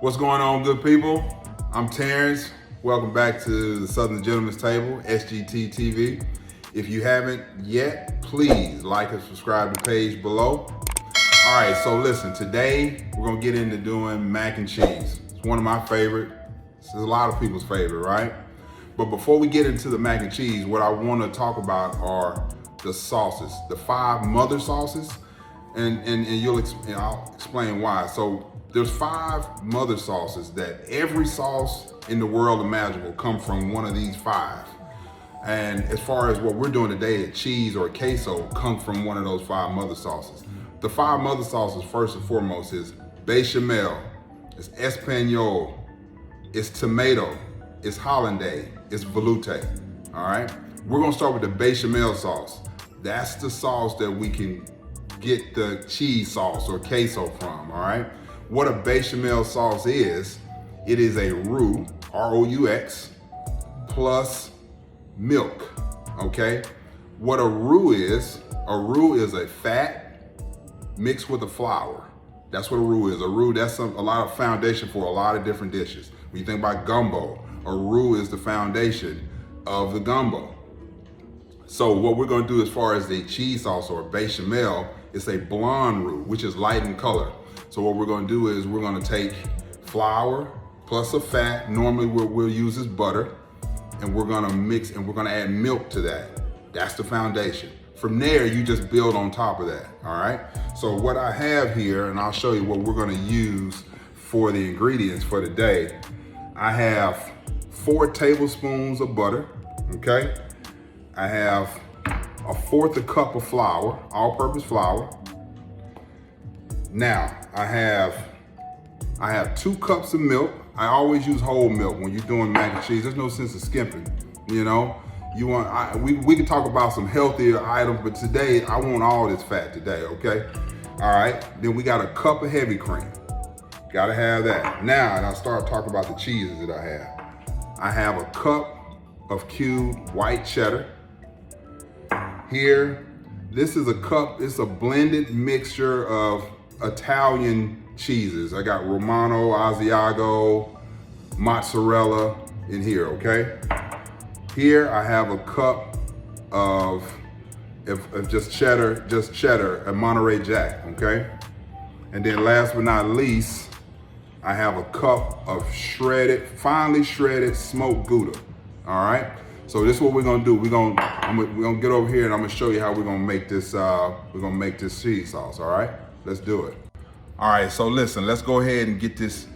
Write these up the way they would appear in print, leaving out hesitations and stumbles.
What's going on, good people? I'm Terrence. Welcome back to the Southern Gentleman's Table, SGT TV. If you haven't yet, please like and subscribe to the page below. All right, so listen, today we're gonna get into doing mac and cheese. It's one of my favorite. It's a lot of people's favorite, right? But before we get into the mac and cheese, what I wanna talk about are the sauces, the 5 mother sauces, and I'll explain why. So there's 5 mother sauces that every sauce in the world imaginable come from one of these 5. And as far as what we're doing today, a cheese or a queso comes from one of those 5 mother sauces. The 5 mother sauces, first and foremost, is Béchamel, it's Espanol, it's tomato, it's hollandaise, it's velouté, all right? We're gonna start with the Béchamel sauce. That's the sauce that we can get the cheese sauce or queso from, all right? What a Béchamel sauce is, it is a roux, R-O-U-X, plus milk, okay? What a roux is a fat mixed with a flour. That's what a roux is. A roux, that's a lot of foundation for a lot of different dishes. When you think about gumbo, a roux is the foundation of the gumbo. So what we're gonna do as far as the cheese sauce or Béchamel, it's a blonde roux, which is light in color. So what we're gonna do is we're gonna take flour plus a fat, normally what we'll use is butter, and we're gonna mix and we're gonna add milk to that. That's the foundation. From there, you just build on top of that, all right? So what I have here, and I'll show you what we're gonna use for the ingredients for today. I have 4 tablespoons of butter, okay? I have a 1/4 cup of flour, all-purpose flour. Now, I have 2 cups of milk. I always use whole milk when you're doing mac and cheese. There's no sense of skimping, you know? We can talk about some healthier items, but today, I want all this fat today, okay? All right, then we got a cup of heavy cream. Gotta have that. Now, and I'll start talking about the cheeses that I have. I have a cup of cubed white cheddar. Here, this is a cup, it's a blended mixture of Italian cheeses. I got Romano, Asiago, mozzarella in here, okay? Here I have a cup of just cheddar, a Monterey Jack, okay? And then last but not least, I have a cup of finely shredded smoked Gouda, all right? So this is what we're gonna do. We're gonna get over here and I'm gonna show you how we're gonna make this cheese sauce, all right? Let's do it. All right, so listen, let's go ahead and get this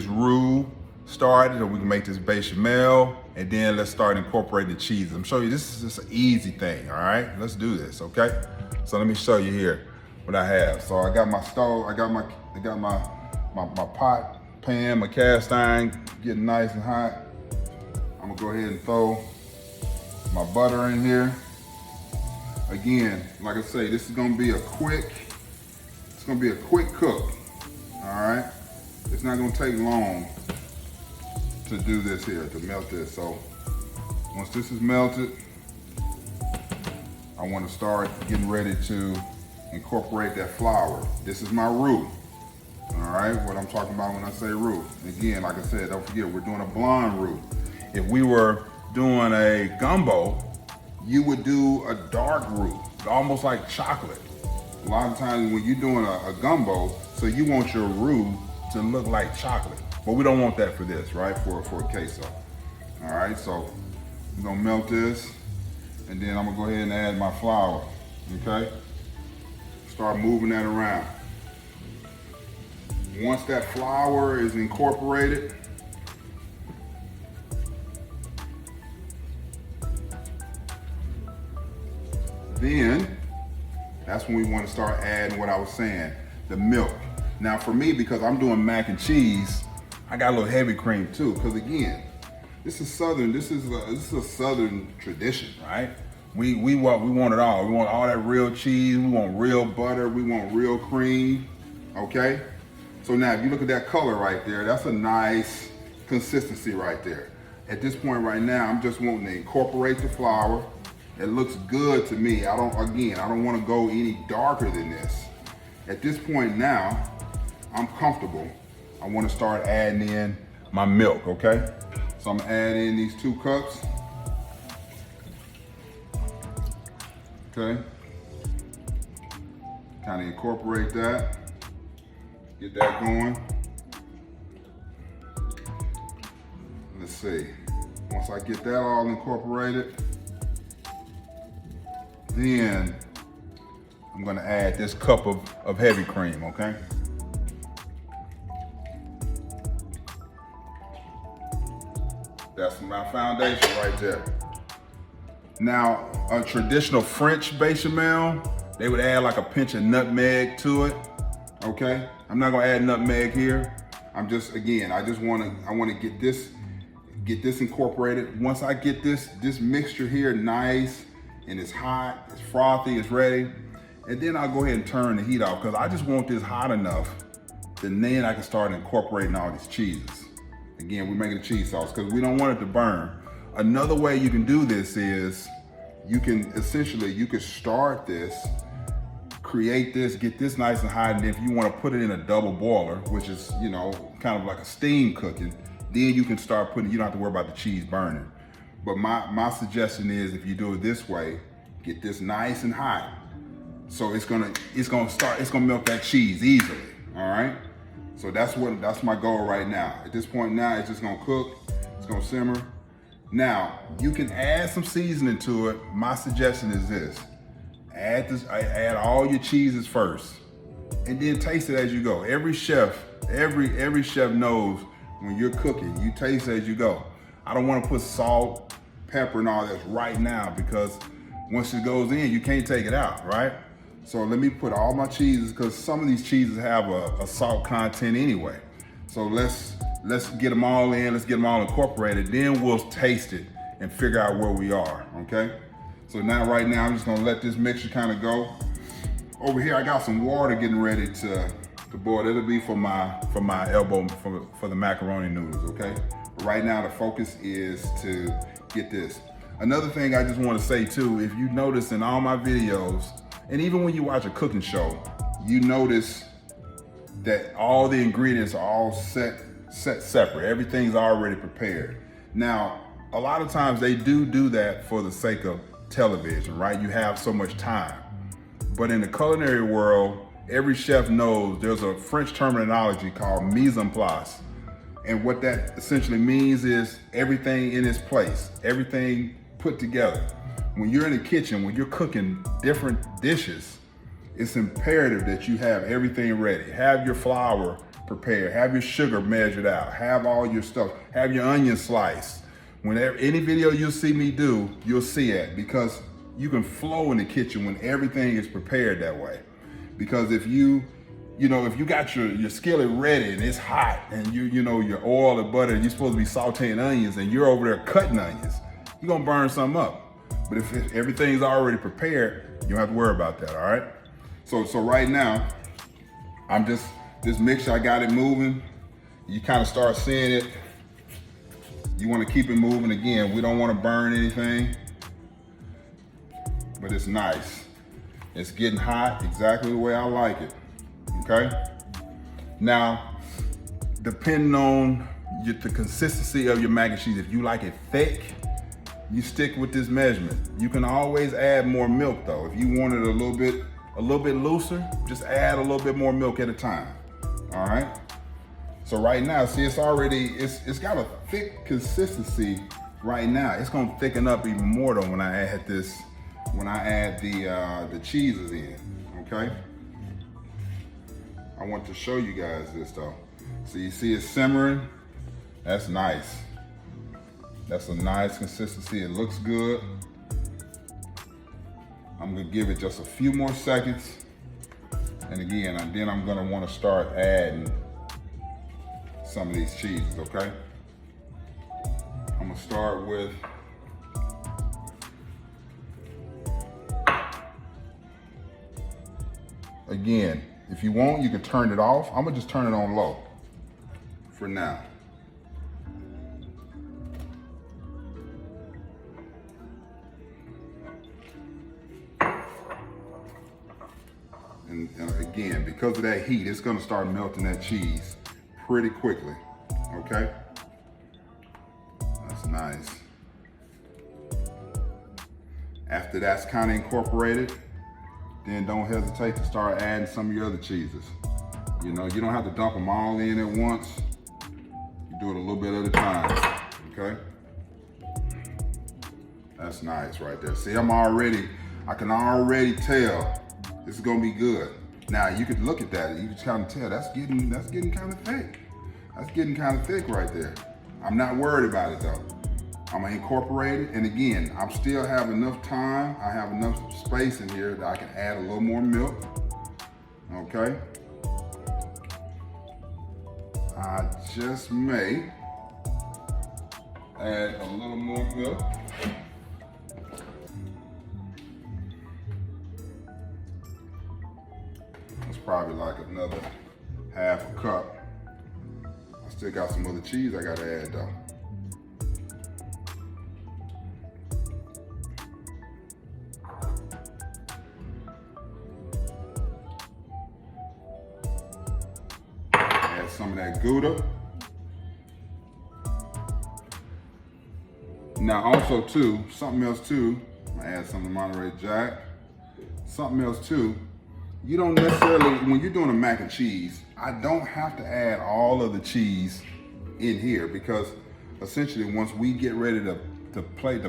roux started, and we can make this Béchamel, and then let's start incorporating the cheese. I'm showing you, this is just an easy thing, all right? Let's do this, okay? So let me show you here what I have. So I got my stove, I got my pot, pan, my cast iron getting nice and hot. I'm gonna go ahead and throw my butter in here. Again, like I say, this is gonna be a quick cook, all right? It's not gonna take long to do this here, to melt this. So once this is melted, I wanna start getting ready to incorporate that flour. This is my roux, all right? What I'm talking about when I say roux. Again, like I said, don't forget, we're doing a blonde roux. If we were doing a gumbo, you would do a dark roux, almost like chocolate. A lot of times when you're doing a gumbo, so you want your roux to look like chocolate. But we don't want that for this, right? For a queso. All right, so we're gonna melt this, and then I'm gonna go ahead and add my flour, okay? Start moving that around. Once that flour is incorporated, then that's when we want to start adding what I was saying, the milk. Now for me, because I'm doing mac and cheese, I got a little heavy cream too, because again, this is a Southern tradition, right? We want it all. We want all that real cheese, we want real butter, we want real cream, okay? So now if you look at that color right there, that's a nice consistency right there. At this point right now, I'm just wanting to incorporate the flour. It looks good to me. I don't want to go any darker than this. At this point now, I'm comfortable I want to start adding in my milk, okay? So I'm gonna add in these 2 cups. Okay. Kind of incorporate that. Get that going. Let's see. Once I get that all incorporated, then I'm gonna add this cup of heavy cream, okay? That's my foundation right there. Now, a traditional French bechamel, they would add like a pinch of nutmeg to it, okay? I'm not gonna add nutmeg here. I'm just, again, I wanna get this incorporated. Once I get this mixture here nice and it's hot, it's frothy, it's ready, and then I'll go ahead and turn the heat off because I just want this hot enough that then I can start incorporating all these cheeses. Again, we're making a cheese sauce because we don't want it to burn. Another way you can do this is you can start this, create this, get this nice and hot, and if you want to put it in a double boiler, which is, you know, kind of like a steam cooking, then you can start putting, you don't have to worry about the cheese burning. But my suggestion is if you do it this way, get this nice and hot. So it's gonna melt that cheese easily, all right? So that's my goal right now. At this point now, it's just gonna cook, it's gonna simmer. Now, you can add some seasoning to it. My suggestion is this. Add all your cheeses first, and then taste it as you go. Every chef knows when you're cooking, you taste as you go. I don't wanna put salt, pepper, and all that right now because once it goes in, you can't take it out, right? So let me put all my cheeses, because some of these cheeses have a salt content anyway. So let's get them all in, let's get them all incorporated, then we'll taste it and figure out where we are, okay? So now, right now, I'm just gonna let this mixture kind of go. Over here, I got some water getting ready to boil. It'll be for my elbow, for the macaroni noodles, okay? But right now, the focus is to get this. Another thing I just wanna say too, if you notice in all my videos, and even when you watch a cooking show, you notice that all the ingredients are all set separate. Everything's already prepared. Now, a lot of times they do that for the sake of television, right? You have so much time. But in the culinary world, every chef knows there's a French terminology called mise en place. And what that essentially means is everything in its place, everything put together. When you're in the kitchen, when you're cooking different dishes, it's imperative that you have everything ready. Have your flour prepared, have your sugar measured out, have all your stuff, have your onion sliced. Whenever any video you'll see me do, you'll see it, because you can flow in the kitchen when everything is prepared that way. Because if you got your skillet ready and it's hot and your oil and butter and you're supposed to be sauteing onions and you're over there cutting onions, you're gonna burn something up. But if everything's already prepared, you don't have to worry about that, all right? So right now, this mixture, I got it moving. You kind of start seeing it. You want to keep it moving. Again, we don't want to burn anything, but it's nice. It's getting hot exactly the way I like it, okay? Now, depending on the consistency of your mac and cheese, if you like it thick, you stick with this measurement. You can always add more milk though. If you want it a little bit looser, just add a little bit more milk at a time, all right? So right now, see, it's got a thick consistency right now. It's gonna thicken up even more though when I add the cheeses in, okay? I want to show you guys this though. So you see it simmering? That's nice. That's a nice consistency. It looks good. I'm gonna give it just a few more seconds. And again, then I'm gonna wanna start adding some of these cheeses, okay? I'm gonna start with again, if you want, you can turn it off. I'm gonna just turn it on low for now. And again, because of that heat, it's gonna start melting that cheese pretty quickly, okay? That's nice. After that's kind of incorporated, then don't hesitate to start adding some of your other cheeses. You know, you don't have to dump them all in at once. You do it a little bit at a time, okay? That's nice right there. See, I can already tell this is gonna be good. Now you could look at that, you can kind of tell that's getting kind of thick. That's getting kind of thick right there. I'm not worried about it though. I'm gonna incorporate it, and again, I still have enough time, I have enough space in here that I can add a little more milk, okay? I just may add a little more milk. That's probably like another half a cup. I still got some other cheese I gotta add though. Some of that Gouda. Now also too, something else too, I'm gonna add some of the Monterey Jack. Something else too, you don't necessarily, when you're doing a mac and cheese, I don't have to add all of the cheese in here because essentially once we get ready to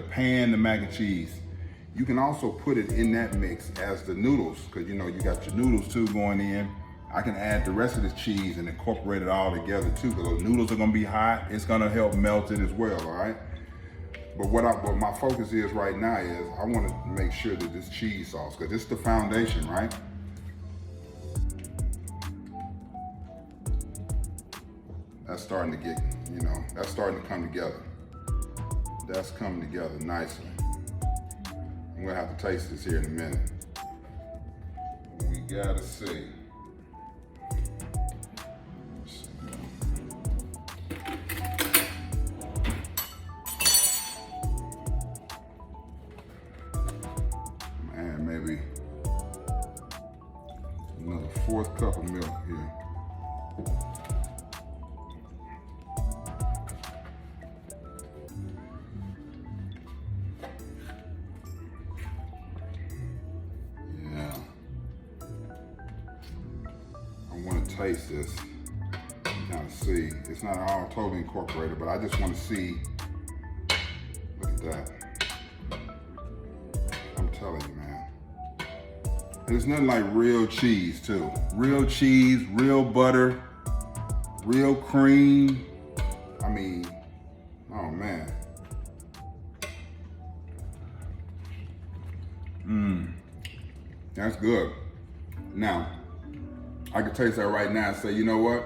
pan the mac and cheese, you can also put it in that mix as the noodles, because you know you got your noodles too going in. I can add the rest of the cheese and incorporate it all together too, because those noodles are gonna be hot. It's gonna help melt it as well, all right? But what my focus is right now is I wanna make sure that this cheese sauce, because it's the foundation, right? That's starting to get, you know, that's starting to come together. That's coming together nicely. I'm gonna have to taste this here in a minute. We gotta see. Maybe another 4th cup of milk here. Yeah. I want to taste this, kind of see. It's not all totally incorporated, but I just want to see. Look at that. I'm telling you, man. There's nothing like real cheese too. Real cheese, real butter, real cream. I mean, oh man. That's good. Now, I can taste that right now and say, you know what?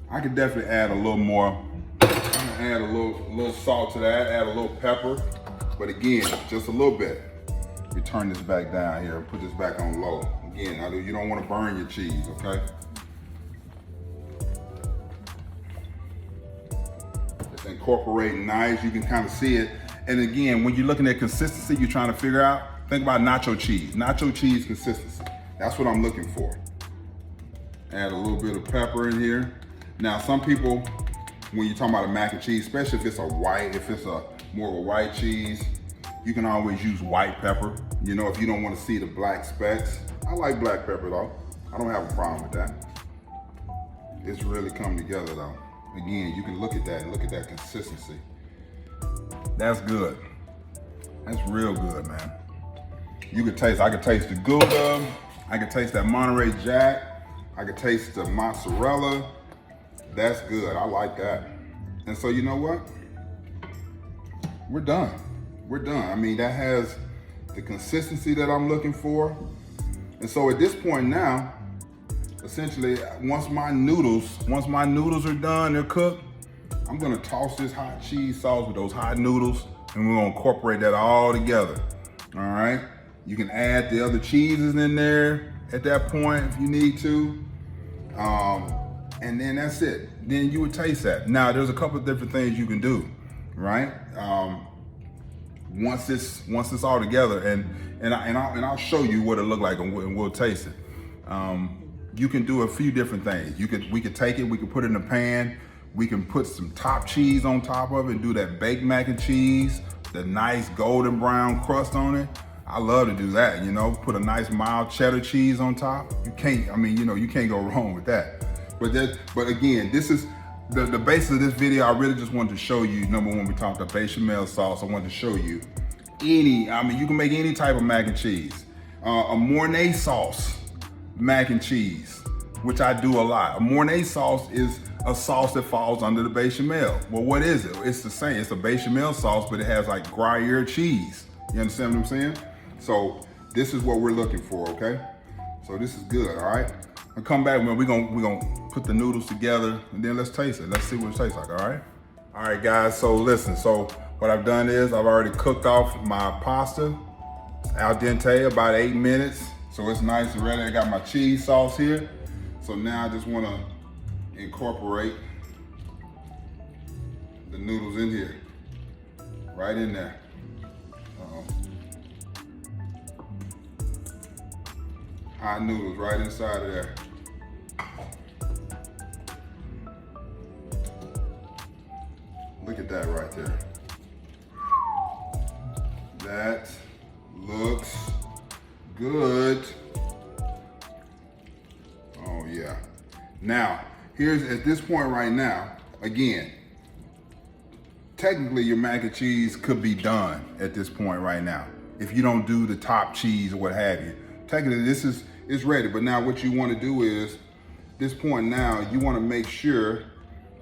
I could definitely add a little more. I'm gonna add a little salt to that, add a little pepper. But again, just a little bit. We turn this back down here and put this back on low. Again, you don't want to burn your cheese, okay? It's incorporating nice, you can kind of see it. And again, when you're looking at consistency, you're trying to figure out, think about nacho cheese. Nacho cheese consistency, that's what I'm looking for. Add a little bit of pepper in here. Now, some people, when you're talking about a mac and cheese, especially if it's more of a white cheese, you can always use white pepper, you know, if you don't want to see the black specks. I like black pepper though. I don't have a problem with that. It's really come together though. Again, you can look at that and look at that consistency. That's good. That's real good, man. You could taste, I could taste the Gouda, I could taste that Monterey Jack, I could taste the mozzarella. That's good, I like that. And so you know what? We're done. We're done. I mean, that has the consistency that I'm looking for. And so at this point now, essentially, once my noodles are done, they're cooked, I'm gonna toss this hot cheese sauce with those hot noodles, and we're gonna incorporate that all together, all right? You can add the other cheeses in there at that point if you need to. And then that's it. Then you would taste that. Now, there's a couple of different things you can do, right? Once it's all together, and I'll show you what it look like, and we'll taste it. you can do a few different things. We could take it, we could put it in a pan, we can put some top cheese on top of it and do that baked mac and cheese, the nice golden brown crust on it. I love to do that, you know, put a nice mild cheddar cheese on top. You can't, I mean, you know, you can't go wrong with that. But again, this is the basis of this video. I really just wanted to show you, number one, we talked about bechamel sauce. I wanted to show you you can make any type of mac and cheese. A Mornay sauce mac and cheese, which I do a lot. A Mornay sauce is a sauce that falls under the bechamel. Well, what is it? It's the same. It's a bechamel sauce, but it has like Gruyere cheese. You understand what I'm saying? So this is what we're looking for, okay? So this is good, all right? I'll come back when we're gonna put the noodles together and then let's taste it. Let's see what it tastes like, all right? All right, guys, so listen. So what I've done is I've already cooked off my pasta. It's al dente, about 8 minutes. So it's nice and ready. I got my cheese sauce here. So now I just wanna incorporate the noodles in here, right in there. Hot noodles right inside of there. Look at that right there. That looks good. Oh yeah. Now, here's at this point right now, again, technically your mac and cheese could be done at this point right now. If you don't do the top cheese or what have you. Technically it's ready, but now what you want to do is, this point now, you want to make sure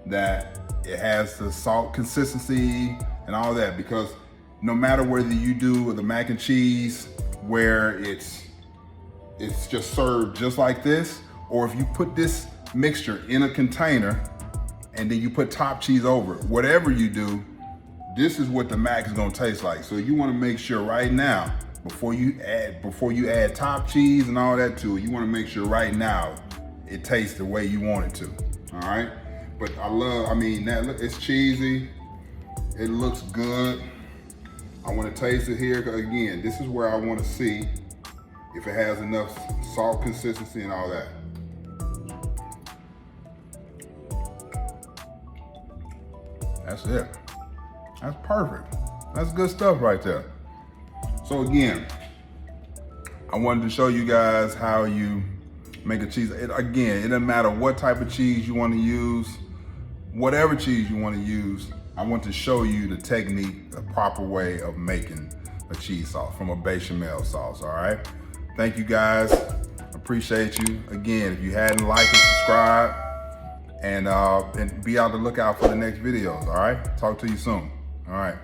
that it has the salt consistency and all that, because no matter whether you do the mac and cheese where it's just served just like this, or if you put this mixture in a container and then you put top cheese over it, whatever you do, this is what the mac is going to taste like. So you want to make sure right now, before you add top cheese and all that to it, you want to make sure right now it tastes the way you want it to. All right, but I mean it's cheesy, it looks good. I want to taste it here, because again, this is where I want to see if it has enough salt consistency and all that. That's it. That's perfect. That's good stuff right there. So again, I wanted to show you guys how you make a cheese. Again, it doesn't matter what type of cheese you want to use, whatever cheese you want to use. I want to show you the technique, the proper way of making a cheese sauce from a bechamel sauce, all right? Thank you guys, appreciate you. Again, if you hadn't liked and subscribe, and be on the lookout for the next videos, all right? Talk to you soon, all right?